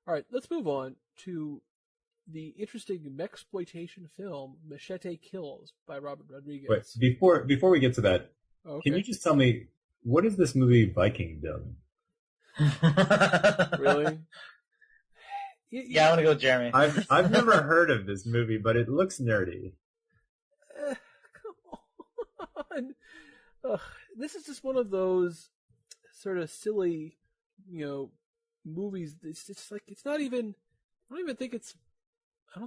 All right, let's move on to the interesting mexploitation film Machete Kills by Robert Rodriguez. Wait, before we get to that, Okay. can you just tell me what is this movie Viking done? Really? Yeah, I want to go with Jeremy. I've never heard of this movie, but it looks nerdy. Come on. This is just one of those sort of silly, movies. It's just like it's not even. I don't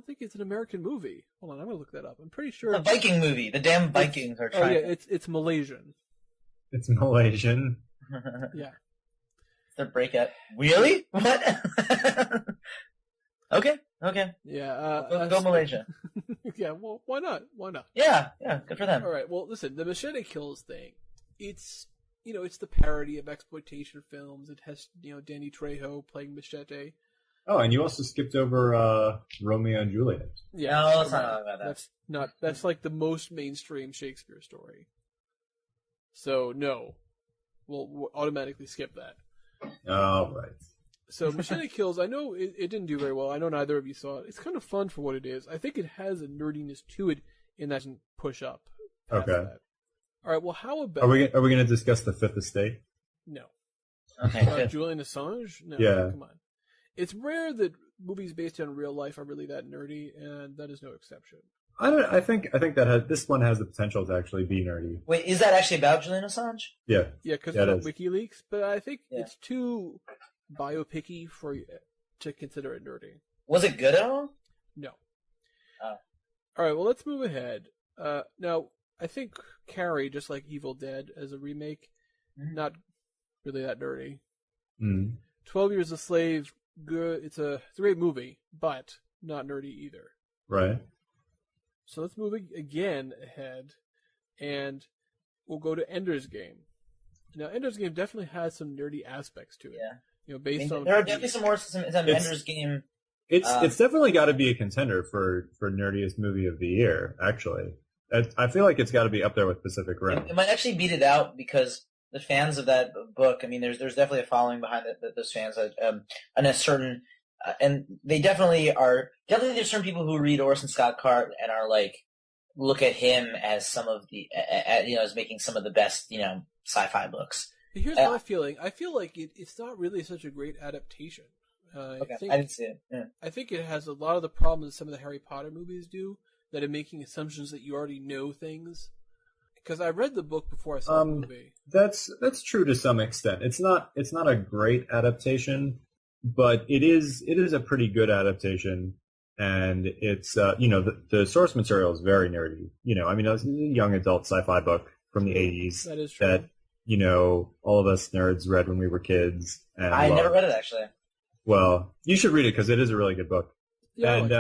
think it's an American movie. Hold on, I'm gonna look that up. I'm pretty sure it's a Viking movie. The damn Vikings are trying. Oh yeah, it's Malaysian. It's Malaysian. Yeah. The breakout. Really? What? Okay. Yeah. Go Malaysia. Yeah. Well, why not? Yeah. Good for them. All right. Well, listen. The Machete Kills thing. It's it's the parody of exploitation films. It has Danny Trejo playing Machete. Oh, and you also skipped over Romeo and Juliet. Yeah. No, let's not talk about that. That's like the most mainstream Shakespeare story. So no, we'll automatically skip that. All right. So Machete Kills, I know it didn't do very well. I know neither of you saw it. It's kind of fun for what it is. I think it has a nerdiness to it in that it doesn't push up. Okay. That. All right. Well, how about Are we going to discuss the Fifth Estate? No. Okay. Julian Assange? No. Yeah. Come on. It's rare that movies based on real life are really that nerdy, and that is no exception. I think that this one has the potential to actually be nerdy. Wait, is that actually about Julian Assange? Yeah. Yeah, because it's about WikiLeaks, but I think it's too biopic-y to consider it nerdy. Was it good at all? No. Oh. All right, well, let's move ahead. Now, I think Carrie, just like Evil Dead as a remake, not really that nerdy. 12 Years a Slave, good. It's a great movie, but not nerdy either. Right. So let's move again ahead, and we'll go to Ender's Game. Now, Ender's Game definitely has some nerdy aspects to it. Yeah. Based on there are definitely some Ender's Game. It's definitely got to be a contender for nerdiest movie of the year. Actually, I feel like it's got to be up there with Pacific Rim. It might actually beat it out because the fans of that book. I mean, there's definitely a following behind those fans, and a certain. And they definitely are. Definitely, there's certain people who read Orson Scott Card and are like, look at him as some of the, as making some of the best, sci-fi books. Here's my feeling. I feel like it's not really such a great adaptation. Okay, I didn't see it. Yeah. I think it has a lot of the problems that some of the Harry Potter movies do, that are making assumptions that you already know things. Because I read the book before I saw the movie. That's true to some extent. It's not a great adaptation. But it is a pretty good adaptation, and it's the source material is very nerdy. I mean, it's a young adult sci-fi book from the 80s. That is true. That all of us nerds read when we were kids. And I never read it actually. Well, you should read it because it is a really good book. Yeah, and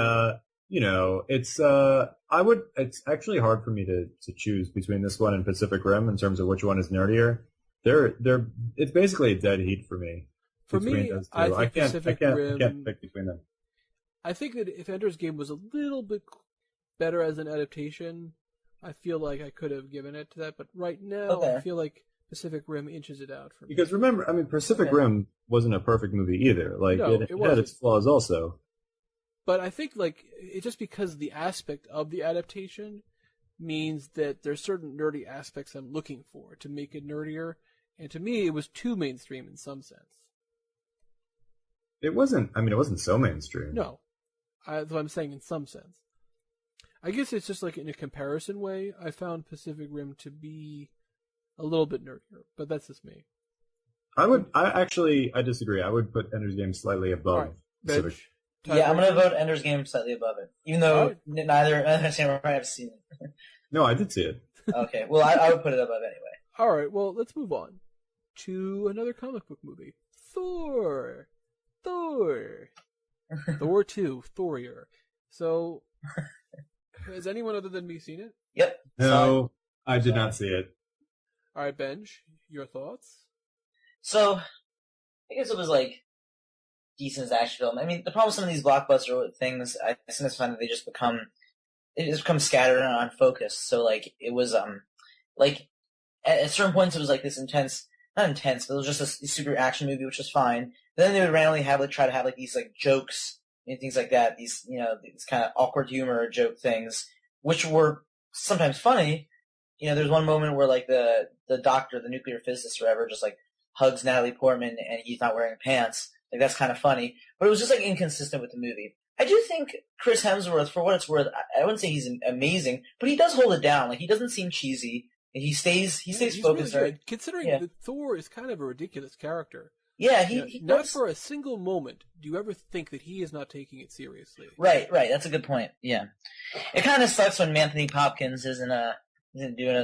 it's it's actually hard for me to choose between this one and Pacific Rim in terms of which one is nerdier. It's basically a dead heat for me. For me, I think Pacific Rim. I can't pick between them. I think that if Ender's Game was a little bit better as an adaptation, I feel like I could have given it to that. But right now, I feel like Pacific Rim inches it out for me. Because remember, I mean, Pacific Rim wasn't a perfect movie either. Like it had its flaws also. But I think it's just because the aspect of the adaptation means that there's certain nerdy aspects I'm looking for to make it nerdier, and to me, it was too mainstream in some sense. It wasn't so mainstream. No. That's what I'm saying in some sense. I guess it's just like in a comparison way, I found Pacific Rim to be a little bit nerdier, but that's just me. I disagree. I would put Ender's Game slightly above Pacific. Yeah, I'm going to vote Ender's Game slightly above it, even though neither Sam or I have seen it. No, I did see it. Okay, well, I would put it above anyway. All right, well, let's move on to another comic book movie. Thor 2, Thorier. So, has anyone other than me seen it? Yep. No, I did not see it. All right, Benj, your thoughts? So, I guess it was decent as action film. I mean, the problem with some of these blockbuster things, I sometimes find that they just become scattered and unfocused. So, it was at certain points it was this intense, not intense, but it was just a super action movie, which was fine. Then they would randomly try to have like these like jokes and things like that. These these kind of awkward humor joke things, which were sometimes funny. There's one moment where like the doctor, the nuclear physicist or whatever, just like hugs Natalie Portman and he's not wearing pants. Like that's kind of funny, but it was just like inconsistent with the movie. I do think Chris Hemsworth, for what it's worth, I wouldn't say he's amazing, but he does hold it down. Like he doesn't seem cheesy. He stays focused. Really good, considering that Thor is kind of a ridiculous character. Yeah, he not for a single moment do you ever think that he is not taking it seriously. Right. That's a good point. Yeah, it kind of sucks when Anthony Hopkins isn't doing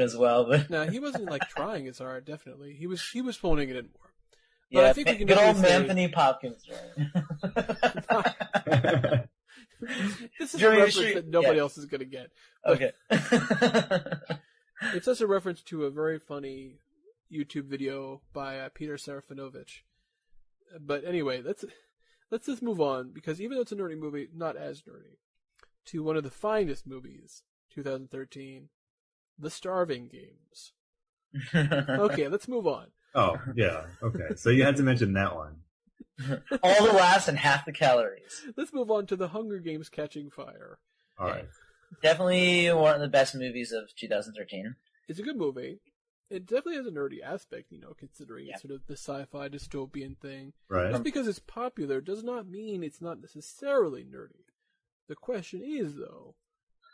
as well. But no, he wasn't like trying as hard. Definitely, he was phoning it in more. But I think we can good old Anthony Hopkins. Right? This is a reference that nobody else is going to get. Okay. It's just a reference to a very funny YouTube video by Peter Serafinovich. But anyway, let's just move on, because even though it's a nerdy movie, not as nerdy, to one of the finest movies, 2013, The Starving Games. Okay, let's move on. Oh, yeah. Okay. So you had to mention that one. All the laughs and half the calories. Let's move on to The Hunger Games Catching Fire. All right. Definitely one of the best movies of 2013. It's a good movie. It definitely has a nerdy aspect, considering it's sort of the sci-fi dystopian thing. Right. Just because it's popular does not mean it's not necessarily nerdy. The question is, though,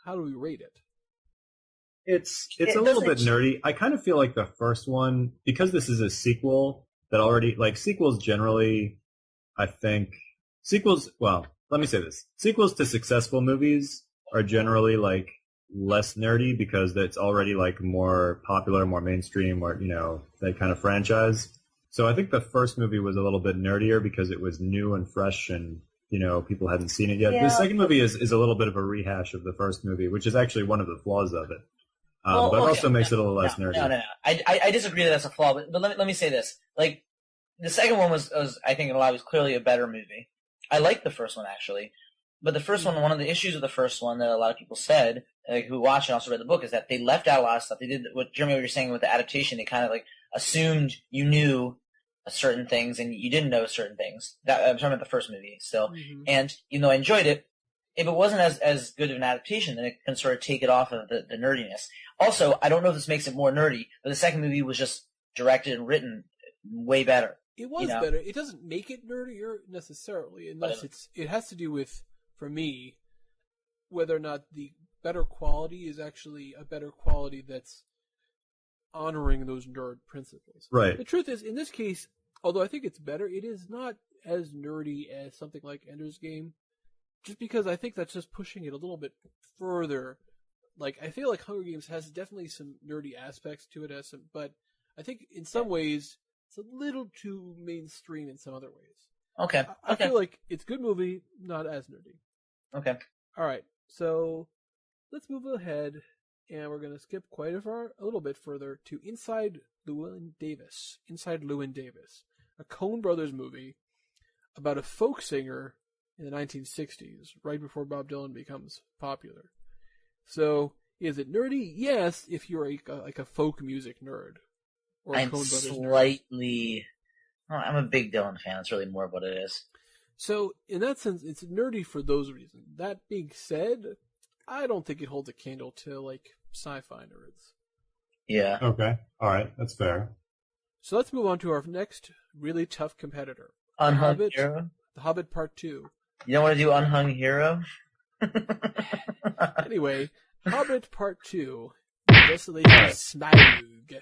how do we rate it? It's a little bit nerdy. I kind of feel like the first one, because this is a sequel that already, like sequels generally, I think, well, let me say this. Sequels to successful movies are generally like less nerdy because it's already like more popular, more mainstream, or, that kind of franchise. So I think the first movie was a little bit nerdier because it was new and fresh and, people hadn't seen it yet. Yeah. The second movie is a little bit of a rehash of the first movie, which is actually one of the flaws of it. But it also makes it a little less nerdy. No. I disagree that that's a flaw, but let me say this. Like, the second one was I think in a lot of ways clearly a better movie. I liked the first one, actually. But the first one of the issues of the first one that a lot of people said, like, who watched and also read the book, is that they left out a lot of stuff. They did what Jeremy, what you're saying with the adaptation, they kind of like assumed you knew certain things and you didn't know certain things. I'm talking about the first movie still. Mm-hmm. And even though I enjoyed it, if it wasn't as good of an adaptation, then it can sort of take it off of the nerdiness. Also, I don't know if this makes it more nerdy, but the second movie was just directed and written way better. It was better. It doesn't make it nerdier necessarily, unless it has to do with, for me, whether or not the better quality is actually a better quality that's honoring those nerd principles. Right. The truth is, in this case, although I think it's better, it is not as nerdy as something like Ender's Game, just because I think that's just pushing it a little bit further. Like, I feel like Hunger Games has definitely some nerdy aspects to it, but I think in some ways it's a little too mainstream in some other ways. Okay. I feel like it's a good movie, not as nerdy. Okay. All right. So let's move ahead, and we're going to skip a little bit further to Inside Llewyn Davis, a Coen Brothers movie about a folk singer in the 1960s, right before Bob Dylan becomes popular. So, is it nerdy? Yes, if you're like a folk music nerd. Or a I'm Coen Brothers slightly... Nerd. I'm a big Dylan fan. It's really more of what it is. So, in that sense, it's nerdy for those reasons. That being said, I don't think it holds a candle to, like, sci-fi nerds. Yeah. Okay. All right. That's fair. So let's move on to our next really tough competitor. Unhung Hero? The Hobbit Part 2. You don't want to do Unhung Hero? Anyway, Hobbit Part 2. Desolation Smaug.